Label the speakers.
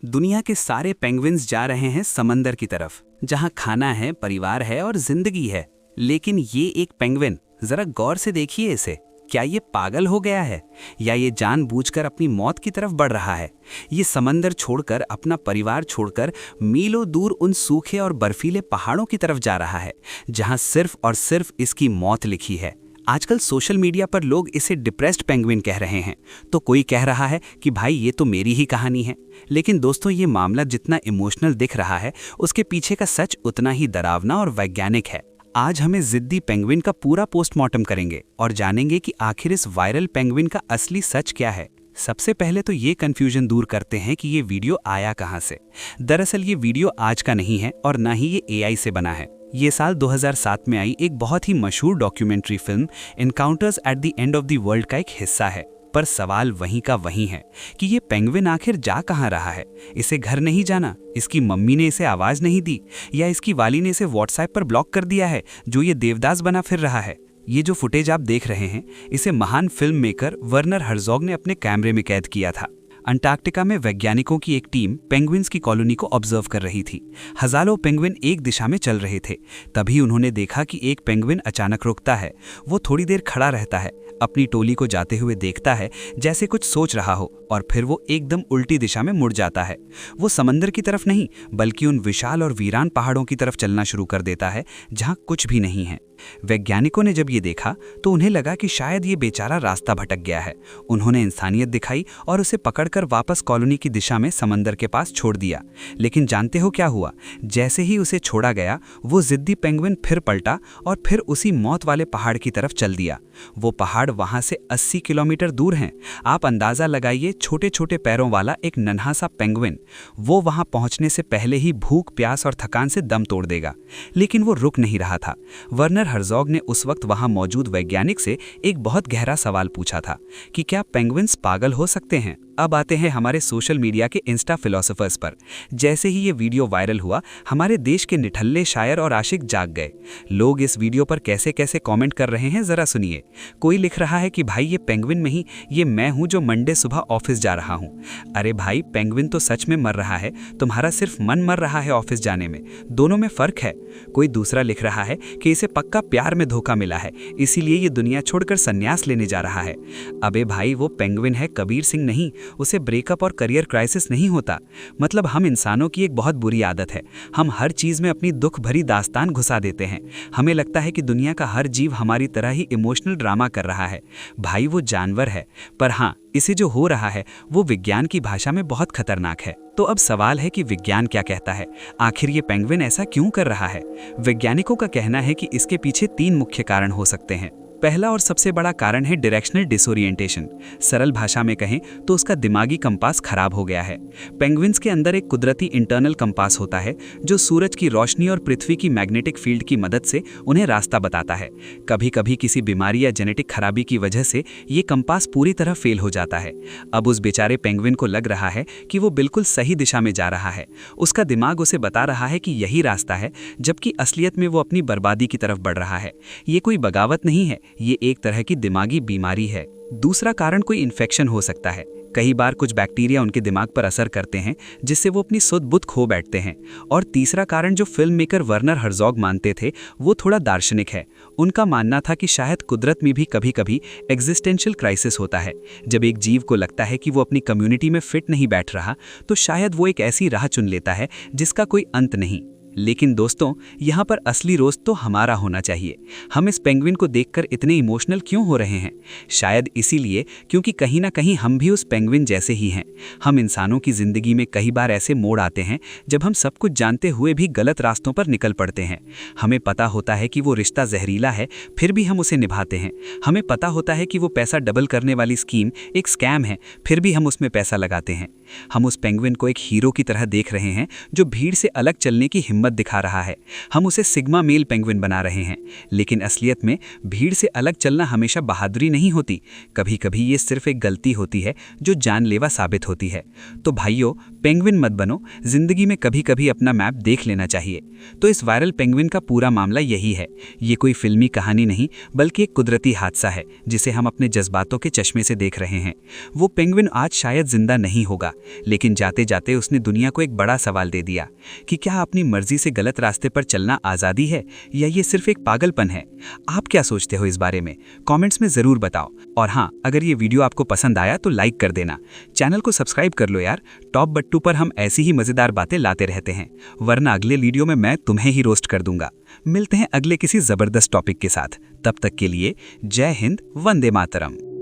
Speaker 1: दुनिया के सारे पेंगुइन्स जा रहे हैं समंदर की तरफ, जहां खाना है, परिवार है और जिंदगी है। लेकिन ये एक पेंगुइन, जरा गौर से देखिए इसे। क्या ये पागल हो गया है या ये जानबूझकर अपनी मौत की तरफ बढ़ रहा है? ये समंदर छोड़कर, अपना परिवार छोड़कर मीलों दूर उन सूखे और बर्फीले पहाड़ों की तरफ जा रहा है, जहां सिर्फ और सिर्फ इसकी मौत लिखी है। आजकल सोशल मीडिया पर लोग इसे डिप्रेस्ड पेंगुइन कह रहे हैं, तो कोई कह रहा है कि भाई ये तो मेरी ही कहानी है। लेकिन दोस्तों, ये मामला जितना इमोशनल दिख रहा है, उसके पीछे का सच उतना ही डरावना और वैज्ञानिक है। आज हमें जिद्दी पेंगुइन का पूरा पोस्टमार्टम करेंगे और जानेंगे कि आखिर इस वायरल पेंगुइन का असली सच क्या है। सबसे पहले तो ये कंफ्यूजन दूर करते हैं कि ये वीडियो आया कहाँ से। दरअसल ये वीडियो आज का नहीं है और ना ही ये एआई से बना है। ये साल 2007 में आई एक बहुत ही मशहूर documentary film encounters at the end of the world का एक हिस्सा है। पर सवाल वहीं का वहीं है कि ये पेंगुइन आखिर जा कहाँ रहा है। इसे घर नहीं जाना, इसकी मम्मी ने इसे आवाज नहीं दी, या इसकी वाली ने इसे व्हाट्सएप पर ब्लॉक कर दिया है जो ये देवदास बना फिर रहा है। ये जो फुटेज आप देख रहे हैं, इसे महान फिल्म मेकर वर्नर हर्जोग ने अपने कैमरे में कैद किया था। अंटार्कटिका में वैज्ञानिकों की एक टीम पेंगुइन्स की कॉलोनी को ऑब्जर्व कर रही थी। हजारों पेंगुइन एक दिशा में चल रहे थे। तभी उन्होंने देखा कि एक पेंगुइन अचानक रुकता है। वो थोड़ी देर खड़ा रहता है, अपनी टोली को जाते हुए देखता है, जैसे कुछ सोच रहा हो, और फिर वो एकदम उल्टी दिशा में मुड़ जाता है। वो समंदर की तरफ नहीं, बल्कि उन विशाल और वीरान पहाड़ों की तरफ चलना शुरू कर देता है, जहां कुछ भी नहीं है। वैज्ञानिकों ने जब ये देखा तो उन्हें लगा कि शायद ये बेचारा रास्ता भटक गया है। उन्होंने इंसानियत दिखाई और उसे पकड़कर वापस कॉलोनी की दिशा में समंदर के पास छोड़ दिया। लेकिन जानते हो क्या हुआ? जैसे ही उसे छोड़ा गया, वो जिद्दी पेंगुइन फिर पलटा और फिर उसी मौत वाले पहाड़ की तरफ चल दिया। वो पहाड़ वहां से 80 किलोमीटर दूर हैं। आप अंदाजा लगाइए, छोटे छोटे पैरों वाला एक नन्हा सा पेंगुइन, वो वहां पहुंचने से पहले ही भूख, प्यास और थकान से दम तोड़ देगा। लेकिन वो रुक नहीं रहा था। वर्नर हर्जोग ने उस वक्त वहां मौजूद वैज्ञानिक से एक बहुत गहरा सवाल पूछा था कि क्या पेंगुइन्स पागल हो सकते हैं? अब आते हैं हमारे सोशल मीडिया के इंस्टा फिलोसोफर्स पर। जैसे ही ये वीडियो वायरल हुआ, हमारे देश के निठल्ले शायर और आशिक जाग गए। लोग इस वीडियो पर कैसे कैसे कमेंट कर रहे हैं, जरा सुनिए। कोई लिख रहा है कि भाई ये पेंगुइन नहीं, ये मैं हूं जो मंडे सुबह ऑफिस जा रहा हूं। अरे भाई, पेंगुइन तो सच में मर रहा है, तुम्हारा सिर्फ मन मर रहा है ऑफिस जाने में। दोनों में फर्क है। कोई दूसरा लिख रहा है कि इसे पक्का प्यार में धोखा मिला है, इसीलिए ये दुनिया छोड़कर संन्यास लेने जा रहा है। अबे भाई, वो पेंगुइन है, कबीर सिंह नहीं। उसे ब्रेकअप और करियर क्राइसिस नहीं होता। मतलब हम इंसानों की एक बहुत बुरी आदत है, हम हर चीज में अपनी दुख भरी दास्तान घुसा देते हैं। हमें लगता है कि दुनिया का हर जीव हमारी तरह ही इमोशनल ड्रामा कर रहा है। भाई, वो जानवर है, पर हाँ, इसे जो हो रहा है वो विज्ञान की भाषा में बहुत खतरनाक है। तो अब सवाल है कि विज्ञान क्या कहता है? आखिर ये पेंगुइन ऐसा क्यों कर रहा है? वैज्ञानिकों का कहना है कि इसके पीछे 3 मुख्य कारण हो सकते हैं। पहला और सबसे बड़ा कारण है डायरेक्शनल डिसोरिएंटेशन। सरल भाषा में कहें तो उसका दिमागी कंपास खराब हो गया है। पेंगुइन्स के अंदर एक कुदरती इंटरनल कंपास होता है जो सूरज की रोशनी और पृथ्वी की मैग्नेटिक फील्ड की मदद से उन्हें रास्ता बताता है। कभी कभी किसी बीमारी या जेनेटिक खराबी की वजह से ये कंपास पूरी तरह फेल हो जाता है। अब उस बेचारे पेंगुइन को लग रहा है कि वो बिल्कुल सही दिशा में जा रहा है। उसका दिमाग उसे बता रहा है कि यही रास्ता है, जबकि असलियत में वो अपनी बर्बादी की तरफ बढ़ रहा है। ये कोई बगावत नहीं है, ये एक तरह की दिमागी बीमारी है। दूसरा कारण कोई इन्फेक्शन हो सकता है। कई बार कुछ बैक्टीरिया उनके दिमाग पर असर करते हैं, जिससे वो अपनी सुध बुध खो बैठते हैं। और तीसरा कारण जो फिल्म मेकर वर्नर हर्जोग मानते थे, वो थोड़ा दार्शनिक है। उनका मानना था कि शायद कुदरत में भी कभी कभी एग्जिस्टेंशियल क्राइसिस होता है। जब एक जीव को लगता है कि वो अपनी कम्युनिटी में फिट नहीं बैठ रहा, तो शायद वो एक ऐसी राह चुन लेता है जिसका कोई अंत नहीं। लेकिन दोस्तों, यहाँ पर असली रोज तो हमारा होना चाहिए। हम इस पेंगुइन को देखकर इतने इमोशनल क्यों हो रहे हैं? शायद इसीलिए क्योंकि कहीं ना कहीं हम भी उस पेंगुइन जैसे ही हैं। हम इंसानों की जिंदगी में कई बार ऐसे मोड़ आते हैं जब हम सब कुछ जानते हुए भी गलत रास्तों पर निकल पड़ते हैं। हमें पता होता है कि वो रिश्ता जहरीला है, फिर भी हम उसे निभाते हैं। हमें पता होता है कि वो पैसा डबल करने वाली स्कीम एक स्कैम है, फिर भी हम उसमें पैसा लगाते हैं। हम उस पेंगुइन को एक हीरो की तरह देख रहे हैं जो भीड़ से अलग चलने की हिम्मत हिम्मत दिखा रहा है। हम उसे सिग्मा मेल पेंगुइन बना रहे हैं, लेकिन असलियत में भीड़ से अलग चलना हमेशा बहादुरी नहीं होती। कभी कभी ये सिर्फ एक गलती होती है जो जानलेवा साबित होती है। तो भाइयों, पेंगुइन मत बनो, जिंदगी में कभी कभी अपना मैप देख लेना चाहिए। तो इस वायरल पेंगुइन का पूरा मामला यही है। ये कोई फिल्मी कहानी नहीं, बल्कि एक कुदरती हादसा है जिसे हम अपने जज्बातों के चश्मे से देख रहे हैं। वो पेंगुइन आज शायद जिंदा नहीं होगा, लेकिन जाते जाते उसने दुनिया को एक बड़ा सवाल दे दिया कि क्या अपनी मर्जी से गलत रास्ते पर चलना आज़ादी है या ये सिर्फ एक पागलपन है। आप क्या सोचते हो इस बारे में? कमेंट्स में ज़रूर बताओ। और हाँ, अगर ये वीडियो आपको पसंद आया तो लाइक कर देना, चैनल को सब्सक्राइब कर लो यार। टॉप बट्टू पर हम ऐसी ही मज़ेदार बातें लाते रहते हैं, वरना अगले वीडियो में मैं तुम्हें ही रोस्ट कर दूंगा। मिलते हैं अगले किसी ज़बरदस्त टॉपिक के साथ। तब तक के लिए जय हिंद, वंदे मातरम।